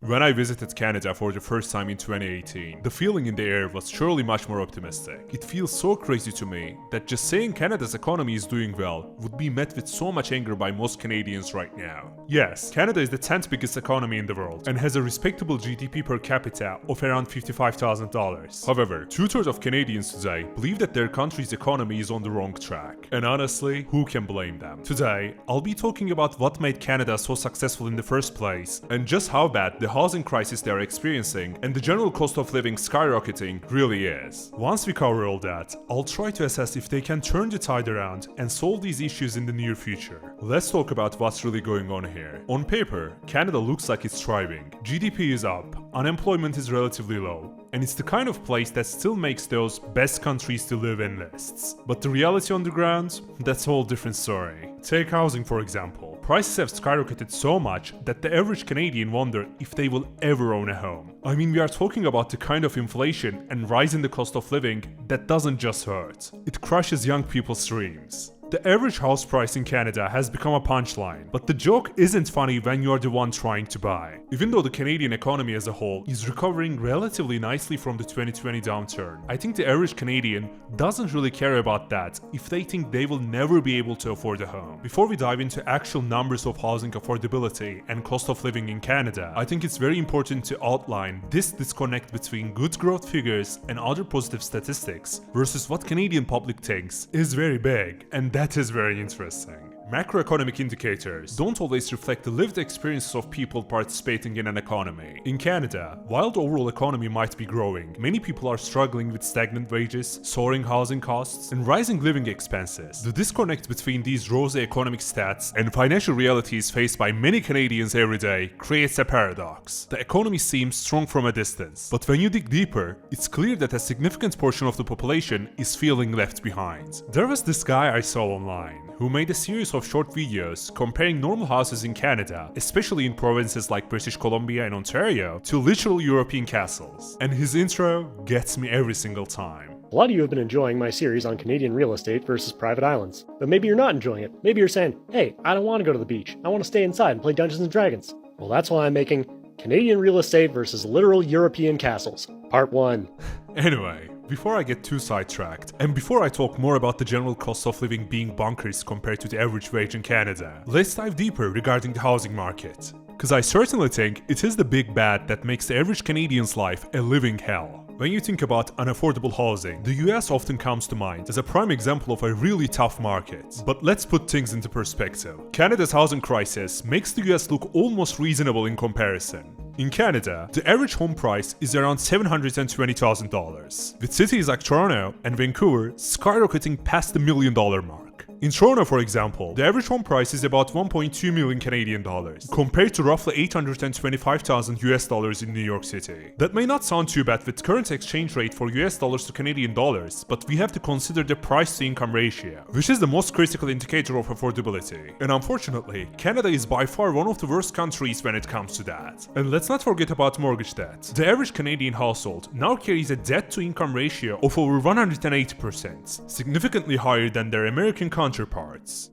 When I visited Canada for the first time in 2018, the feeling in the air was surely much more optimistic. It feels so crazy to me that just saying Canada's economy is doing well would be met with so much anger by most Canadians right now. Yes, Canada is the 10th biggest economy in the world and has a respectable GDP per capita of around $55,000. However, 2/3 of Canadians today believe that their country's economy is on the wrong track. And honestly, who can blame them? Today, I'll be talking about what made Canada so successful in the first place and just how bad the housing crisis they are experiencing and the general cost of living skyrocketing really is. Once we cover all that, I'll try to assess if they can turn the tide around and solve these issues in the near future. Let's talk about what's really going on here. On paper, Canada looks like it's thriving. GDP is up, unemployment is relatively low, and it's the kind of place that still makes those best countries to live in lists. But the reality on the ground? That's a whole different story. Take housing for example. Prices have skyrocketed so much that the average Canadian wonder if they will ever own a home. I mean, we are talking about the kind of inflation and rise in the cost of living that doesn't just hurt. It crushes young people's dreams. The average house price in Canada has become a punchline, but the joke isn't funny when you're the one trying to buy. Even though the Canadian economy as a whole is recovering relatively nicely from the 2020 downturn, I think the average Canadian doesn't really care about that if they think they will never be able to afford a home. Before we dive into actual numbers of housing affordability and cost of living in Canada, I think it's very important to outline this disconnect between good growth figures and other positive statistics versus what Canadian public thinks is very big, and that is very interesting. Macroeconomic indicators don't always reflect the lived experiences of people participating in an economy. In Canada, while the overall economy might be growing, many people are struggling with stagnant wages, soaring housing costs, and rising living expenses. The disconnect between these rosy economic stats and financial realities faced by many Canadians every day creates a paradox. The economy seems strong from a distance, but when you dig deeper, it's clear that a significant portion of the population is feeling left behind. There was this guy I saw online who made a series of short videos comparing normal houses in Canada, especially in provinces like British Columbia and Ontario, to literal European castles. And his intro gets me every single time. A lot of you have been enjoying my series on Canadian real estate versus private islands. But maybe you're not enjoying it. Maybe you're saying, hey, I don't want to go to the beach. I want to stay inside and play Dungeons & Dragons. Well, that's why I'm making Canadian real estate versus literal European castles, Part 1. Anyway, before I get too sidetracked, and before I talk more about the general cost of living being bonkers compared to the average wage in Canada, let's dive deeper regarding the housing market. Because I certainly think it is the big bad that makes the average Canadian's life a living hell. When you think about unaffordable housing, the US often comes to mind as a prime example of a really tough market. But let's put things into perspective. Canada's housing crisis makes the US look almost reasonable in comparison. In Canada, the average home price is around $720,000, with cities like Toronto and Vancouver skyrocketing past the $1 million mark. In Toronto, for example, the average home price is about 1.2 million Canadian dollars, compared to roughly $825,000 US dollars in New York City. That may not sound too bad with current exchange rate for US dollars to Canadian dollars, but we have to consider the price to income ratio, which is the most critical indicator of affordability. And unfortunately, Canada is by far one of the worst countries when it comes to that. And let's not forget about mortgage debt. The average Canadian household now carries a debt to income ratio of over 180%, significantly higher than their American counterparts,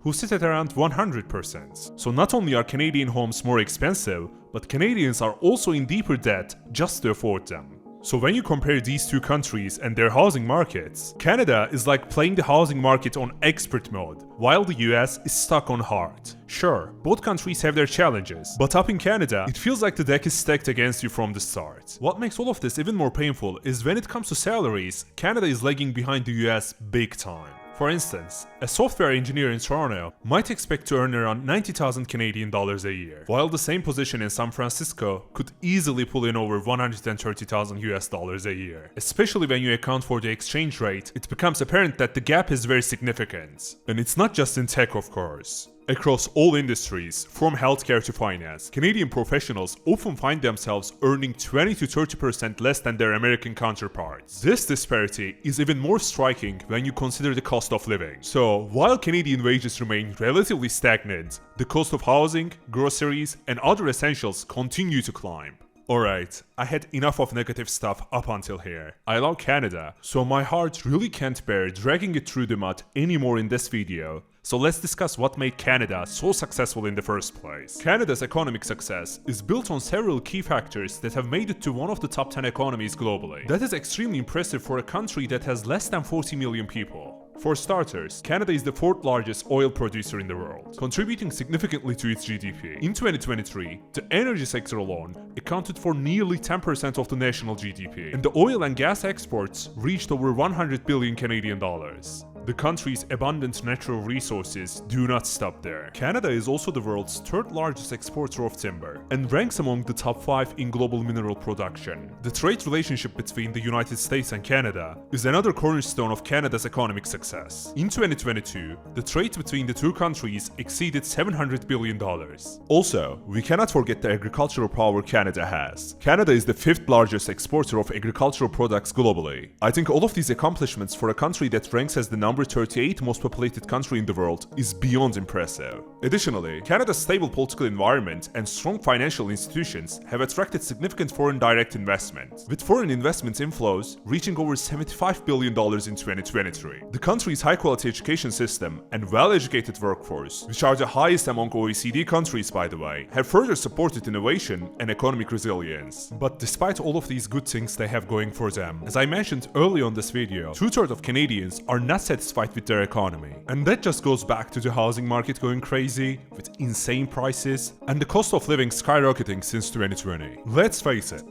who sit at around 100%. So not only are Canadian homes more expensive, but Canadians are also in deeper debt just to afford them. So when you compare these two countries and their housing markets, Canada is like playing the housing market on expert mode, while the US is stuck on hard. Sure, both countries have their challenges, but up in Canada, it feels like the deck is stacked against you from the start. What makes all of this even more painful is when it comes to salaries, Canada is lagging behind the US big time. For instance, a software engineer in Toronto might expect to earn around 90,000 Canadian dollars a year, while the same position in San Francisco could easily pull in over 130,000 US dollars a year. Especially when you account for the exchange rate, it becomes apparent that the gap is very significant. And it's not just in tech, of course. Across all industries, from healthcare to finance, Canadian professionals often find themselves earning 20 to 30% less than their American counterparts. This disparity is even more striking when you consider the cost of living. So, while Canadian wages remain relatively stagnant, the cost of housing, groceries, and other essentials continue to climb. Alright, I had enough of negative stuff up until here. I love Canada, so my heart really can't bear dragging it through the mud anymore in this video. So let's discuss what made Canada so successful in the first place. Canada's economic success is built on several key factors that have made it to one of the top 10 economies globally. That is extremely impressive for a country that has less than 40 million people. For starters, Canada is the fourth largest oil producer in the world, contributing significantly to its GDP. In 2023, the energy sector alone accounted for nearly 10% of the national GDP, and the oil and gas exports reached over 100 billion Canadian dollars. The country's abundant natural resources do not stop there. Canada is also the world's third largest exporter of timber and ranks among the top 5 in global mineral production. The trade relationship between the United States and Canada is another cornerstone of Canada's economic success. In 2022, the trade between the two countries exceeded $700 billion. Also, we cannot forget the agricultural power Canada has. Canada is the 5th largest exporter of agricultural products globally. I think all of these accomplishments for a country that ranks as the number 38 most populated country in the world is beyond impressive. Additionally, Canada's stable political environment and strong financial institutions have attracted significant foreign direct investment, with foreign investment inflows reaching over $75 billion in 2023. The country's high-quality education system and well-educated workforce, which are the highest among OECD countries by the way, have further supported innovation and economic resilience. But despite all of these good things they have going for them, as I mentioned early on this video, 2/3 of Canadians are not satisfied with their economy. And that just goes back to the housing market going crazy, with insane prices, and the cost of living skyrocketing since 2020. Let's face it,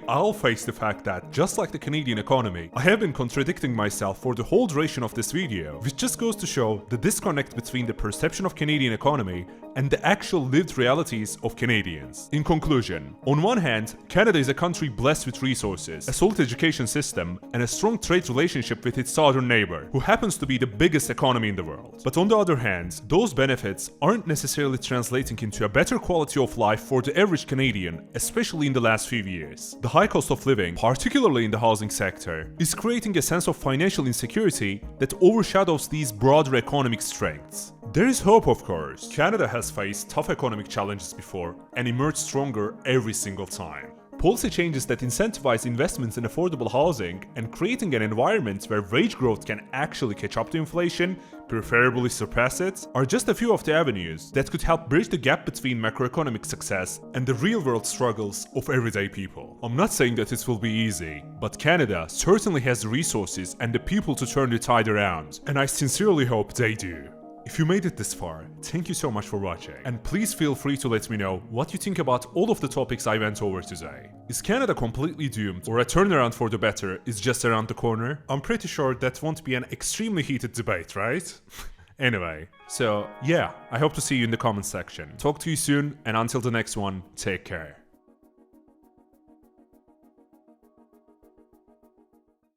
I'll face the fact that, just like the Canadian economy, I have been contradicting myself for the whole duration of this video, which just goes to show the disconnect between the perception of Canadian economy and the actual lived realities of Canadians. In conclusion, on one hand, Canada is a country blessed with resources, a solid education system, and a strong trade relationship with its southern neighbor, who happens to be the biggest economy in the world. But on the other hand, those benefits aren't necessarily translating into a better quality of life for the average Canadian, especially in the last few years. The high cost of living, particularly in the housing sector, is creating a sense of financial insecurity that overshadows these broader economic strengths. There is hope, of course. Canada has faced tough economic challenges before and emerged stronger every single time. Policy changes that incentivize investments in affordable housing and creating an environment where wage growth can actually catch up to inflation, preferably surpass it, are just a few of the avenues that could help bridge the gap between macroeconomic success and the real-world struggles of everyday people. I'm not saying that it will be easy, but Canada certainly has the resources and the people to turn the tide around, and I sincerely hope they do. If you made it this far, thank you so much for watching, and please feel free to let me know what you think about all of the topics I went over today. Is Canada completely doomed, or a turnaround for the better is just around the corner? I'm pretty sure that won't be an extremely heated debate, right? Anyway, so yeah, I hope to see you in the comments section. Talk to you soon, and until the next one, take care.